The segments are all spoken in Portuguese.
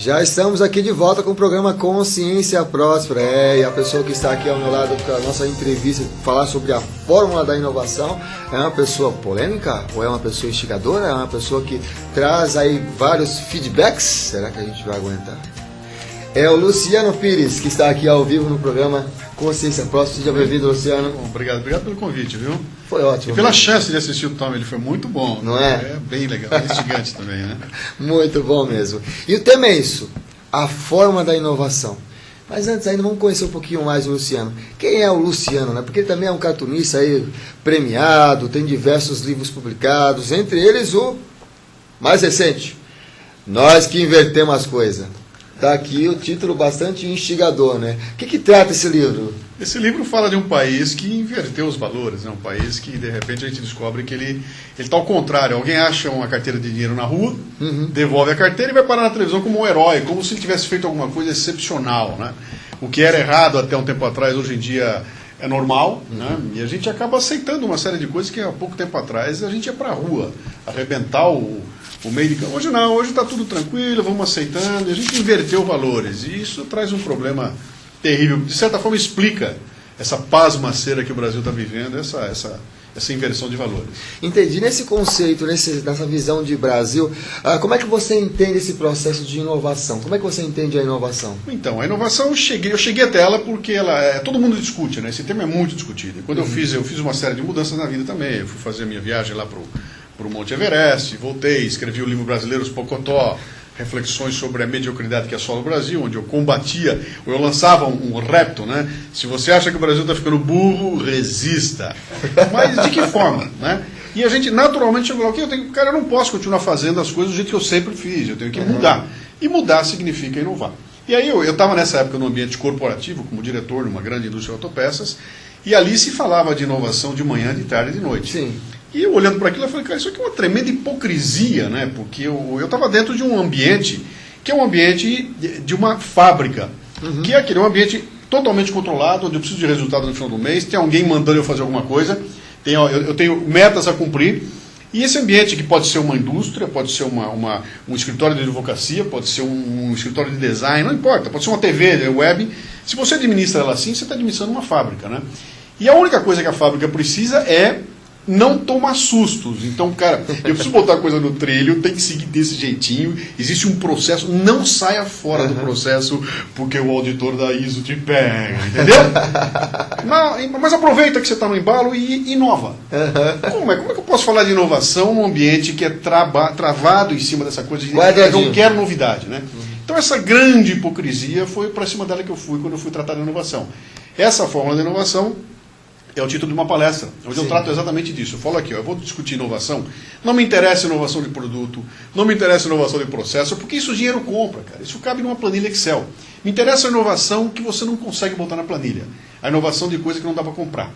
Já estamos aqui de volta com o programa Consciência Próspera. E a pessoa que está aqui ao meu lado para a nossa entrevista, falar sobre a fórmula da inovação, é uma pessoa polêmica ou é uma pessoa instigadora? É uma pessoa que traz aí vários feedbacks? Será que a gente vai aguentar? É o Luciano Pires, que está aqui ao vivo no programa Consciência Próspera. Seja bem-vindo, Luciano. Bom, obrigado pelo convite, viu? Foi ótimo. E pela chance de assistir o Tom, ele foi muito bom. Não é? É bem legal, é instigante também, né? Muito bom mesmo. E o tema é isso, a forma da inovação. Mas antes ainda vamos conhecer um pouquinho mais o Luciano. Quem é o Luciano, né? Porque ele também é um cartunista aí premiado, tem diversos livros publicados, entre eles o mais recente, Nós que Invertemos as Coisas. Está aqui o título bastante instigador, né? O que trata esse livro? Esse livro fala de um país que inverteu os valores, né? Um país que, de repente, a gente descobre que ele está ao contrário. Alguém acha uma carteira de dinheiro na rua, devolve a carteira e vai parar na televisão como um herói, como se ele tivesse feito alguma coisa excepcional, né? O que era errado até um tempo atrás, hoje em dia é normal, né? E a gente acaba aceitando uma série de coisas que há pouco tempo atrás a gente ia para a rua, arrebentar o meio de campo. Hoje não, hoje está tudo tranquilo, vamos aceitando, e a gente inverteu valores, e isso traz um problema terrível. De certa forma explica essa pasmaceira que o Brasil está vivendo, essa inversão de valores. Entendi. Nesse conceito, nessa visão de Brasil, como é que você entende esse processo de inovação? Como é que você entende a inovação? Então, a inovação, eu cheguei até ela porque todo mundo discute, né? Esse tema é muito discutido. E quando eu fiz uma série de mudanças na vida também. Eu fui fazer a minha viagem lá para o Monte Everest, voltei, escrevi o livro Brasileiros Pocotó, reflexões sobre a mediocridade que assola o Brasil, onde eu combatia, ou eu lançava um repto, né? Se você acha que o Brasil está ficando burro, resista. Mas de que forma, né? E a gente naturalmente chegou lá, eu não posso continuar fazendo as coisas do jeito que eu sempre fiz, eu tenho que mudar. E mudar significa inovar. E aí eu estava nessa época no ambiente corporativo, como diretor numa grande indústria de autopeças, e ali se falava de inovação de manhã, de tarde e de noite. Sim. E eu olhando para aquilo, eu falei, cara, isso aqui é uma tremenda hipocrisia, né? Porque eu estava dentro de um ambiente que é um ambiente de uma fábrica, que é aquele um ambiente totalmente controlado, onde eu preciso de resultado no final do mês, tem alguém mandando eu fazer alguma coisa, eu tenho metas a cumprir, e esse ambiente que pode ser uma indústria, pode ser um escritório de advocacia, pode ser um escritório de design, não importa, pode ser uma TV, web, se você administra ela assim, você está administrando uma fábrica, né? E a única coisa que a fábrica precisa é não tomar sustos. Então, cara, eu preciso botar a coisa no trilho, tem que seguir desse jeitinho, existe um processo, não saia fora do processo porque o auditor da ISO te pega, entendeu? Mas aproveita que você está no embalo e inova. Como é que eu posso falar de inovação num ambiente que é travado em cima dessa coisa de eu não quero novidade, né? Então essa grande hipocrisia foi para cima dela que eu fui quando eu fui tratar de inovação. Essa fórmula de inovação é o título de uma palestra, onde eu trato exatamente disso. Eu falo aqui, eu vou discutir inovação. Não me interessa inovação de produto, não me interessa inovação de processo, porque isso o dinheiro compra, cara. Isso cabe numa planilha Excel. Me interessa a inovação que você não consegue botar na planilha. A inovação de coisa que não dá para comprar.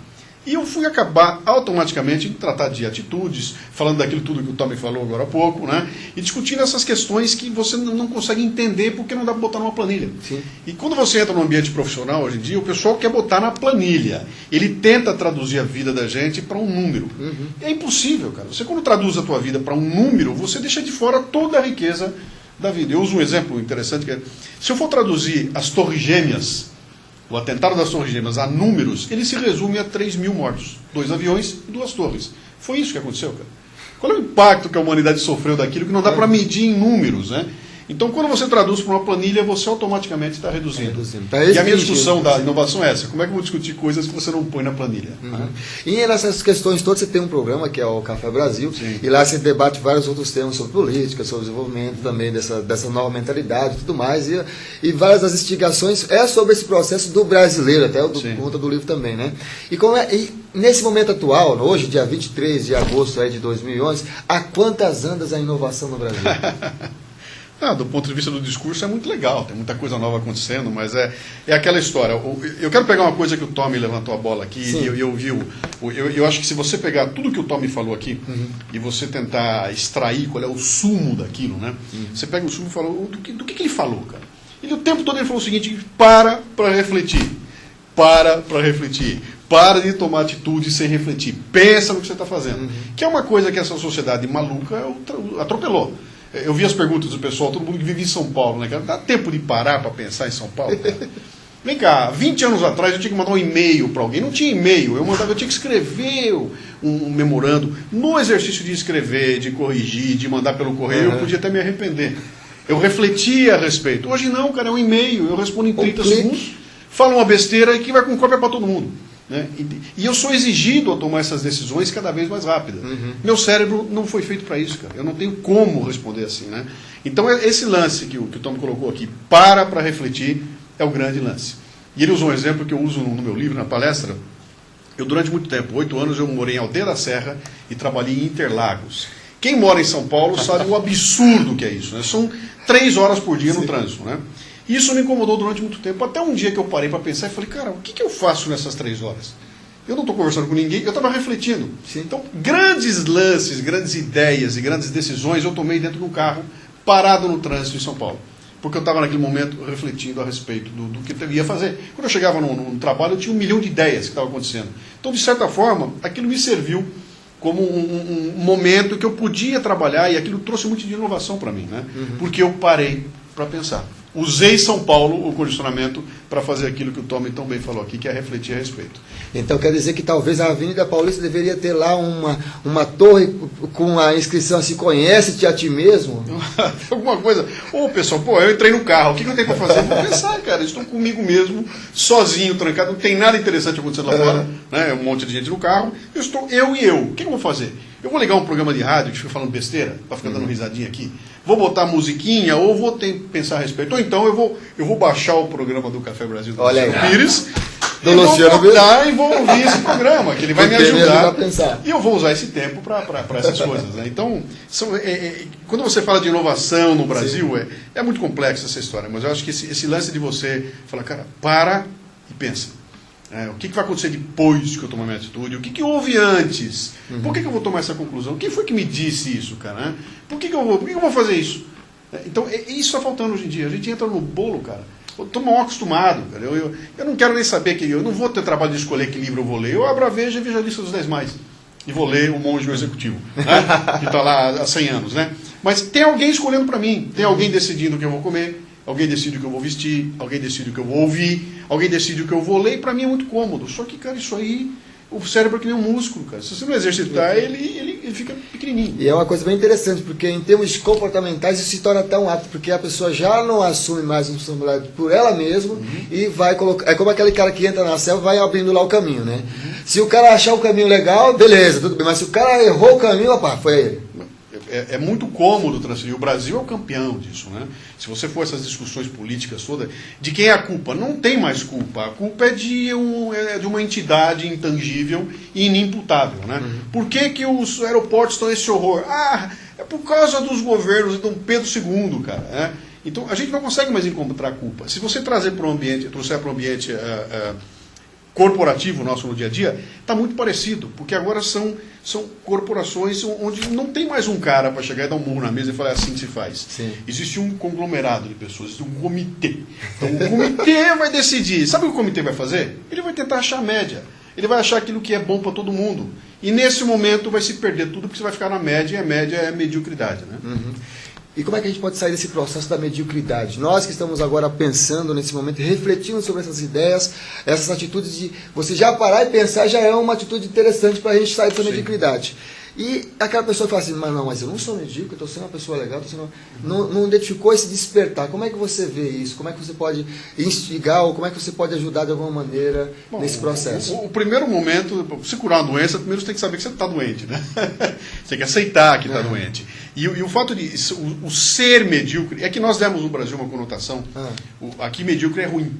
E eu fui acabar automaticamente em tratar de atitudes, falando daquilo tudo que o Tommy falou agora há pouco, né? E discutindo essas questões que você não consegue entender porque não dá para botar numa planilha. Sim. E quando você entra no ambiente profissional hoje em dia, o pessoal quer botar na planilha. Ele tenta traduzir a vida da gente para um número. É impossível, cara. Você quando traduz a tua vida para um número, você deixa de fora toda a riqueza da vida. Eu uso um exemplo interessante, que é, se eu for traduzir as Torres Gêmeas, o atentado das Torres Gêmeas a números, ele se resume a 3 mil mortos. 2 aviões e 2 torres. Foi isso que aconteceu, cara. Qual é o impacto que a humanidade sofreu daquilo que não dá para medir em números, né? Então, quando você traduz para uma planilha, você automaticamente está reduzindo. E a minha discussão da inovação é essa. Como é que eu vou discutir coisas que você não põe na planilha? E nessas questões todas, você tem um programa que é o Café Brasil, e lá você debate vários outros temas sobre política, sobre desenvolvimento também dessa nova mentalidade e tudo mais. E várias das instigações é sobre esse processo do brasileiro, até conta do livro também, né? E nesse momento atual, hoje, dia 23 de agosto de 2011, há quantas andas a inovação no Brasil? Do ponto de vista do discurso é muito legal, tem muita coisa nova acontecendo, mas é aquela história. Eu quero pegar uma coisa que o Tommy levantou a bola aqui, e eu acho que se você pegar tudo que o Tommy falou aqui, e você tentar extrair qual é o sumo daquilo, né? Você pega o sumo e fala, do que ele falou, cara? Ele o tempo todo ele falou o seguinte, para refletir, para de tomar atitude sem refletir, pensa no que você está fazendo, que é uma coisa que essa sociedade maluca atropelou. Eu vi as perguntas do pessoal, todo mundo que vive em São Paulo, né, cara? Dá tempo de parar para pensar em São Paulo, cara? Vem cá, 20 anos atrás eu tinha que mandar um e-mail para alguém. Não tinha e-mail, eu tinha que escrever um memorando. No exercício de escrever, de corrigir, de mandar pelo correio, eu podia até me arrepender. Eu refletia a respeito. Hoje não, cara, é um e-mail, eu respondo em 30 segundos, falo uma besteira e que vai com cópia para todo mundo. Né? E eu sou exigido a tomar essas decisões cada vez mais rápidas. Meu cérebro não foi feito para isso, cara. Eu não tenho como responder assim. Né? Então, esse lance que o Tom colocou aqui, para refletir, é o grande lance. E ele usou um exemplo que eu uso no meu livro, na palestra. Eu, durante muito tempo, 8 anos, eu morei em Aldeia da Serra e trabalhei em Interlagos. Quem mora em São Paulo sabe o absurdo que é isso. Né? São 3 horas por dia no trânsito. Né? Isso me incomodou durante muito tempo. Até um dia que eu parei para pensar e falei, cara, o que eu faço nessas 3 horas? Eu não estou conversando com ninguém, eu estava refletindo. Sim. Então, grandes lances, grandes ideias e grandes decisões eu tomei dentro do carro, parado no trânsito em São Paulo. Porque eu estava naquele momento refletindo a respeito do que eu ia fazer. Quando eu chegava no trabalho, eu tinha 1 milhão de ideias que estavam acontecendo. Então, de certa forma, aquilo me serviu como um momento que eu podia trabalhar e aquilo trouxe muito de inovação para mim, né? Porque eu parei para pensar. Usei São Paulo, o condicionamento, para fazer aquilo que o Tommy tão bem falou aqui, que é refletir a respeito. Então quer dizer que talvez a Avenida Paulista deveria ter lá uma torre com a inscrição assim, conhece-te a ti mesmo? Alguma coisa. Ô pessoal, eu entrei no carro, o que eu tenho para fazer? Eu vou pensar, cara, estou comigo mesmo, sozinho, trancado, não tem nada interessante acontecendo lá fora, né? Um monte de gente no carro, estou eu e eu. O que eu vou fazer? Eu vou ligar um programa de rádio que fica falando besteira, para ficar dando risadinha aqui? Vou botar musiquinha ou vou pensar a respeito? Ou então eu vou baixar o programa do Café Brasil do Luciano Pires e vou ouvir esse programa, que ele vai me ajudar. A pensar. E eu vou usar esse tempo para essas coisas. Né? Então, quando você fala de inovação no Brasil, é muito complexa essa história, mas eu acho que esse lance de você falar, cara, para e pensa. O que vai acontecer depois que eu tomar minha atitude? O que houve antes? Por que eu vou tomar essa conclusão? Quem foi que me disse isso, cara? Por que eu vou fazer isso? Então, isso está faltando hoje em dia. A gente entra no bolo, cara. Eu estou mal acostumado, cara. Eu não quero nem saber eu não vou ter trabalho de escolher que livro eu vou ler. Eu abro a Veja e vejo a lista dos 10 mais. E vou ler O Monge e o Executivo, né? Que está lá há 100 anos, né? Mas tem alguém escolhendo para mim. Tem alguém decidindo o que eu vou comer. Alguém decide o que eu vou vestir, alguém decide o que eu vou ouvir, alguém decide o que eu vou ler, e para mim é muito cômodo. Só que, cara, isso aí, o cérebro é que nem um músculo, cara. Se você não exercitar, ele fica pequenininho. E é uma coisa bem interessante, porque em termos comportamentais isso se torna tão apto, porque a pessoa já não assume mais a responsabilidade por ela mesma e vai colocar. É como aquele cara que entra na selva e vai abrindo lá o caminho, né? Se o cara achar o caminho legal, beleza, tudo bem. Mas se o cara errou o caminho, opa, foi ele. É muito cômodo transferir. O Brasil é o campeão disso, né? Se você for essas discussões políticas todas, de quem é a culpa? Não tem mais culpa. A culpa é de uma entidade intangível e inimputável, né? Por que os aeroportos estão esse horror? É por causa dos governos de Dom Pedro II, cara. Né? Então a gente não consegue mais encontrar culpa. Se você trouxer para o ambiente corporativo nosso no dia a dia, está muito parecido, porque agora são corporações onde não tem mais um cara para chegar e dar um murro na mesa e falar assim que se faz. Sim. Existe um conglomerado de pessoas, existe um comitê. Então o comitê vai decidir. Sabe o que o comitê vai fazer? Ele vai tentar achar a média. Ele vai achar aquilo que é bom para todo mundo. E nesse momento vai se perder tudo, porque você vai ficar na média, e a média é a mediocridade. Né? E como é que a gente pode sair desse processo da mediocridade? Nós que estamos agora pensando nesse momento, refletindo sobre essas ideias, essas atitudes de você já parar e pensar já é uma atitude interessante para a gente sair dessa mediocridade. E aquela pessoa que fala assim, mas eu não sou medíocre, eu estou sendo uma pessoa legal, não identificou esse despertar. Como é que você vê isso? Como é que você pode instigar ou como é que você pode ajudar de alguma maneira nesse processo? O primeiro momento, para você curar uma doença, primeiro você tem que saber que você está doente, né? Você tem que aceitar que está doente. E o fato de o ser medíocre, é que nós demos no Brasil uma conotação, aqui medíocre é ruim.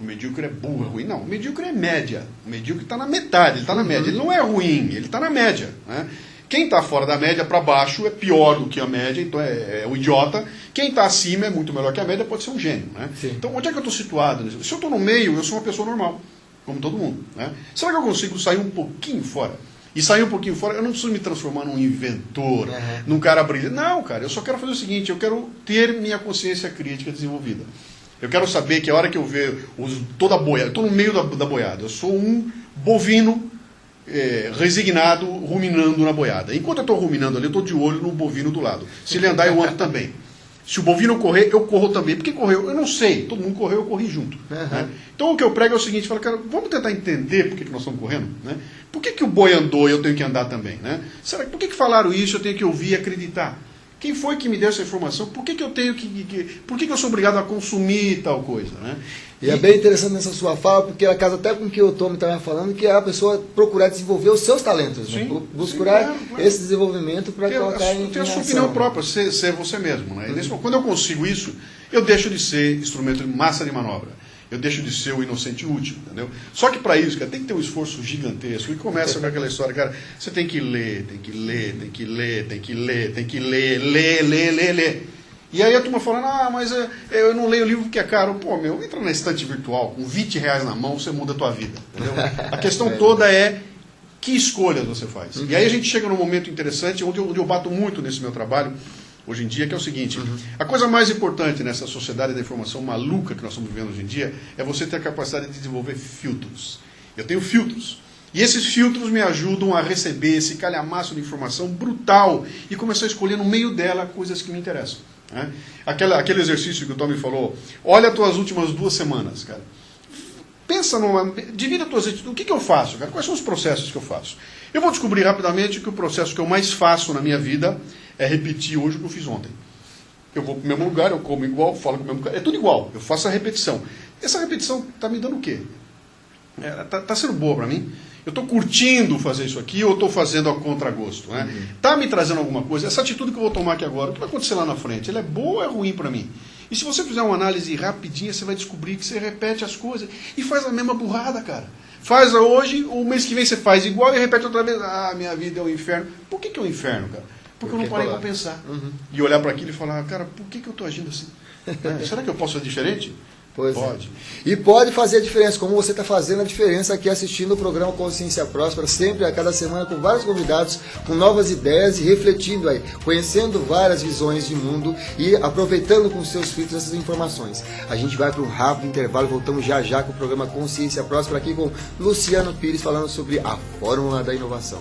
O medíocre é burro, é ruim. Não, o medíocre é média. O medíocre está na metade, ele está na média. Ele não é ruim, ele está na média. Né? Quem está fora da média para baixo é pior do que a média, então é o idiota. Quem está acima é muito melhor que a média, pode ser um gênio. Né? Então, onde é que eu estou situado? Se eu estou no meio, eu sou uma pessoa normal, como todo mundo. Né? Será que eu consigo sair um pouquinho fora? E sair um pouquinho fora, eu não preciso me transformar num inventor, num cara brilhante. Não, cara, eu só quero fazer o seguinte, eu quero ter minha consciência crítica desenvolvida. Eu quero saber que a hora que eu ver toda a boiada, eu estou no meio da boiada, eu sou um bovino resignado, ruminando na boiada. Enquanto eu estou ruminando ali, eu estou de olho no bovino do lado. Se ele andar, eu ando também. Se o bovino correr, eu corro também. Por que correu? Eu não sei. Todo mundo correu, eu corri junto. Né? Então o que eu prego é o seguinte, falo, cara, vamos tentar entender por que nós estamos correndo? Né? Por que o boi andou e eu tenho que andar também? Né? Por que falaram isso, eu tenho que ouvir e acreditar? Quem foi que me deu essa informação? Por que eu tenho por que eu sou obrigado a consumir tal coisa? Né? E é bem interessante nessa sua fala, porque ela casa até com o que o Tommy estava falando, que é a pessoa procurar desenvolver os seus talentos, sim, né? Buscar claro. Esse desenvolvimento para colocar em tem a sua opinião própria, ser você mesmo. Né? Quando eu consigo isso, eu deixo de ser instrumento de massa de manobra. Eu deixo de ser o inocente último, entendeu? Só que para isso, cara, tem que ter um esforço gigantesco. E começa com aquela história, cara, você tem que ler, tem que ler, tem que ler, tem que ler, tem que ler. E aí a turma falando, mas eu não leio o livro porque é caro. Pô, entra na estante virtual, com R$20 na mão, você muda a tua vida, entendeu? A questão toda é que escolhas você faz. E aí a gente chega num momento interessante, onde eu bato muito nesse meu trabalho, hoje em dia, que é o seguinte, a coisa mais importante nessa sociedade da informação maluca que nós estamos vivendo hoje em dia é você ter a capacidade de desenvolver filtros. Eu tenho filtros. E esses filtros me ajudam a receber esse calhamaço de informação brutal e começar a escolher no meio dela coisas que me interessam. Né? Aquele exercício que o Tommy falou, olha as tuas últimas 2 semanas, cara. Pensa divida as tuas atitudes. O que eu faço, cara? Quais são os processos que eu faço? Eu vou descobrir rapidamente que o processo que eu mais faço na minha vida é repetir hoje o que eu fiz ontem. Eu vou para o mesmo lugar, eu como igual, falo com o mesmo cara, é tudo igual, eu faço a repetição. Essa repetição está me dando o quê? Está sendo boa para mim? Eu estou curtindo fazer isso aqui ou estou fazendo a contragosto? Né? Está me trazendo alguma coisa? Essa atitude que eu vou tomar aqui agora, o que vai acontecer lá na frente? Ela é boa ou é ruim para mim? E se você fizer uma análise rapidinha, você vai descobrir que você repete as coisas e faz a mesma burrada, cara. Faz hoje, o mês que vem você faz igual e repete outra vez. Ah, minha vida é um inferno. Por que é um inferno, cara? Porque eu não parei para pensar. E olhar para aquilo e falar, cara, por que eu estou agindo assim? Será que eu posso ser diferente? Pois pode. E pode fazer a diferença, como você está fazendo a diferença aqui assistindo o programa Consciência Próspera, sempre a cada semana com vários convidados, com novas ideias e refletindo aí, conhecendo várias visões de mundo e aproveitando com seus filtros essas informações. A gente vai para um rápido intervalo, voltamos já já com o programa Consciência Próspera aqui com Luciano Pires falando sobre a fórmula da inovação.